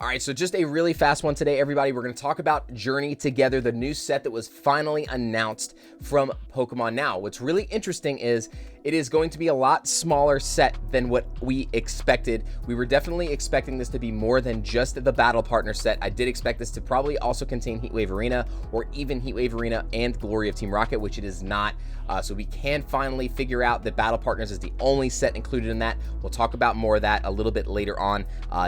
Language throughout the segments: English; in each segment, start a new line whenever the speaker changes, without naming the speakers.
All right, so just a really fast one today, everybody. We're going to talk about Journey Together, the new set that was finally announced from Pokemon Now. What's really interesting is it is going to be a lot smaller set than what we expected. We were definitely expecting this to be more than just the Battle Partner set. I did expect this to probably also contain Heatwave Arena or even Heatwave Arena and Glory of Team Rocket, which it is not. So we can finally figure out that Battle Partners is the only set included in that. We'll talk about more of that a little bit later on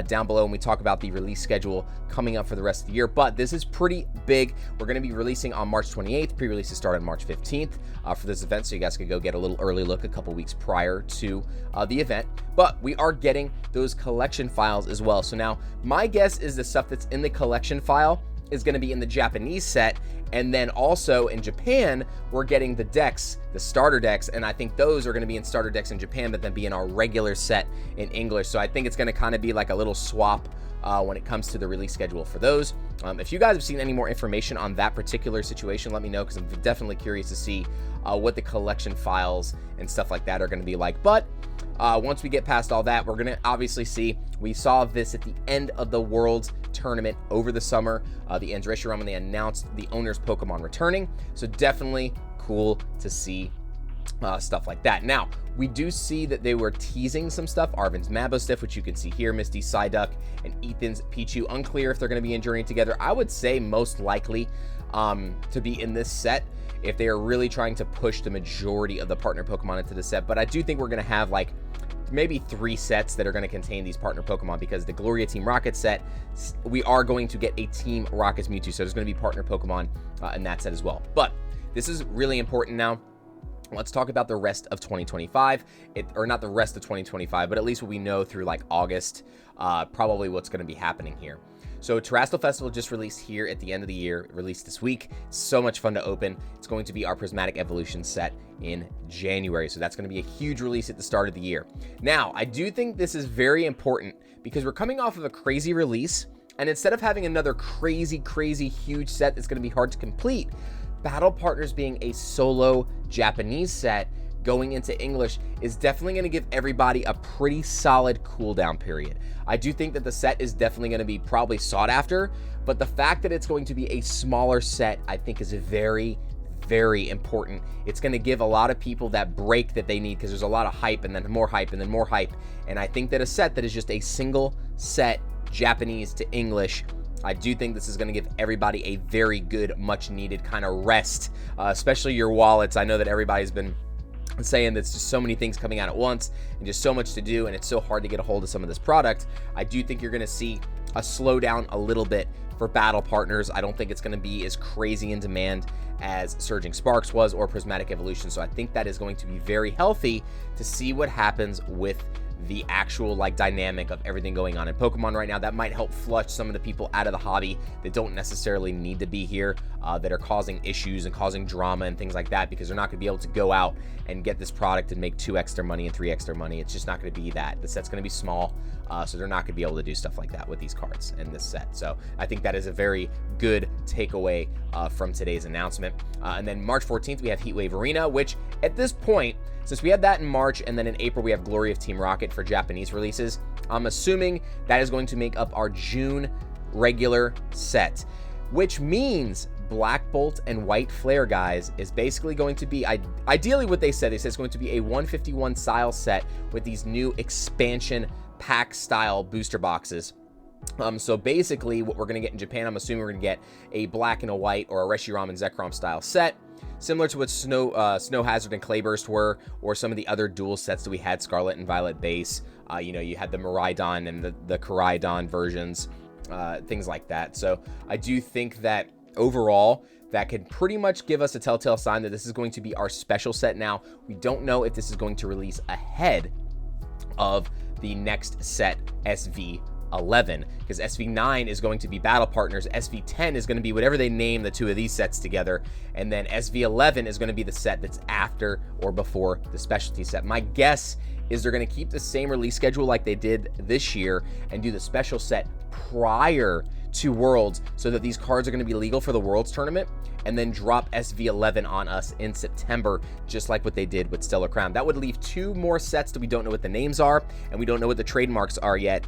down below when we talk about the release schedule coming up for the rest of the year. But this is pretty big. We're going to be releasing on March 28th. Pre-releases start on March 15th for this event, so you guys could go get a little early look a couple weeks prior to the event. But we are getting those collection files as well. So now my guess is the stuff that's in the collection file is going to be in the Japanese set, and then also in Japan we're getting the decks, the starter decks, and I think those are going to be in starter decks in Japan but then be in our regular set in English. So I think it's going to kind of be like a little swap when it comes to the release schedule for those. If you guys have seen any more information on that particular situation, let me know, because I'm definitely curious to see what the collection files and stuff like that are going to be like. But once we get past all that, we're going to obviously see, we saw this at the end of the Worlds tournament over the summer, the Andreshurama, when they announced the owner's Pokemon returning. So definitely cool to see stuff like that. Now, we do see that they were teasing some stuff. Arvin's Mabostiff, which you can see here, Misty's Psyduck, and Ethan's Pichu. Unclear if they're going to be in Journey Together. I would say most likely to be in this set if they are really trying to push the majority of the partner Pokemon into the set. But I do think we're going to have like maybe 3 sets that are going to contain these partner Pokemon, because the Gloria Team Rocket set, we are going to get a Team Rocket's Mewtwo, so there's going to be partner Pokemon in that set as well. But this is really important now. Let's talk about the rest of 2025, or not the rest of 2025, but at least what we know through like August, probably what's going to be happening here. So Terastal Festival just released here at the end of the year, released this week. So much fun to open. It's going to be our Prismatic Evolution set in January. So that's going to be a huge release at the start of the year. Now, I do think this is very important because we're coming off of a crazy release. And instead of having another crazy huge set that's going to be hard to complete, Battle Partners being a solo Japanese set going into English is definitely going to give everybody a pretty solid cooldown period. I do think that the set is definitely going to be probably sought after, but the fact that it's going to be a smaller set, I think, is very important. It's going to give a lot of people that break that they need, because there's a lot of hype and then more hype and then more hype. And I think that a set that is just a single set Japanese to English, I do think this is going to give everybody a very good, much needed kind of rest, especially your wallets. I know that everybody's been saying there's just so many things coming out at once and just so much to do, and it's so hard to get a hold of some of this product. I do think you're going to see a slowdown a little bit for Battle Partners. I don't think it's going to be as crazy in demand as Surging Sparks was or Prismatic Evolution. So I think that is going to be very healthy to see what happens with the actual like dynamic of everything going on in Pokemon right now. That might help flush some of the people out of the hobby that don't necessarily need to be here, that are causing issues and causing drama and things like that, because they're not going to be able to go out and get this product and make 2 extra money and 3 extra money. It's just not going to be that. The set's going to be small, so they're not going to be able to do stuff like that with these cards in this set. So I think that is a very good takeaway from today's announcement. And then March 14th, we have Heatwave Arena, which at this point, since we had that in March, and then in April we have Glory of Team Rocket for Japanese releases, I'm assuming that is going to make up our June regular set, which means Black Bolt and White Flare, guys, is basically going to be, ideally what they said it's going to be a 151 style set with these new expansion pack style booster boxes. So basically what we're going to get in Japan, I'm assuming we're going to get a black and a white or a Reshiram and Zekrom style set, similar to what Snow Hazard and Clayburst were, or some of the other dual sets that we had, Scarlet and Violet base. You know, you had the Miraidon and the Koraidon versions, things like that. So I do think that overall, that could pretty much give us a telltale sign that this is going to be our special set now. We don't know if this is going to release ahead of the next set, SV11, because SV9 is going to be Battle Partners, SV10 is going to be whatever they name the 2 of these sets together, and then SV11 is going to be the set that's after or before the specialty set. My guess is they're going to keep the same release schedule like they did this year and do the special set prior to Worlds, so that these cards are going to be legal for the Worlds tournament, and then drop SV11 on us in September, just like what they did with Stellar Crown. That would leave 2 more sets that we don't know what the names are, and we don't know what the trademarks are yet,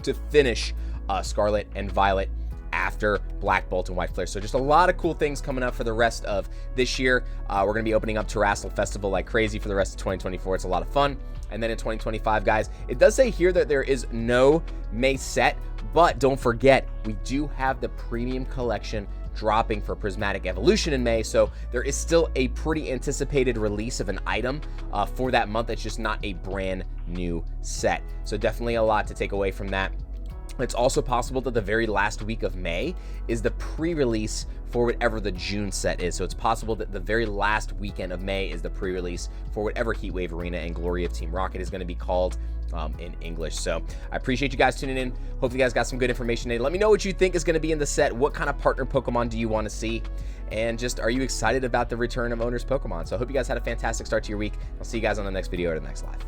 to finish Scarlet and Violet after Black Bolt and White Flare. So just a lot of cool things coming up for the rest of this year. We're going to be opening up Terastal Festival like crazy for the rest of 2024. It's a lot of fun. And then in 2025, guys, it does say here that there is no May set, but don't forget, we do have the premium collection dropping for Prismatic Evolution in May, so there is still a pretty anticipated release of an item for that month. It's just not a brand new set. So definitely a lot to take away from that. It's also possible that the very last week of May is the pre-release for whatever the June set is. So it's possible that the very last weekend of May is the pre-release for whatever Heatwave Arena and Glory of Team Rocket is going to be called in English. So I appreciate you guys tuning in. Hopefully you guys got some good information today. Let me know what you think is going to be in the set. What kind of partner Pokemon do you want to see? And just, are you excited about the return of Owner's Pokemon? So I hope you guys had a fantastic start to your week. I'll see you guys on the next video or the next live.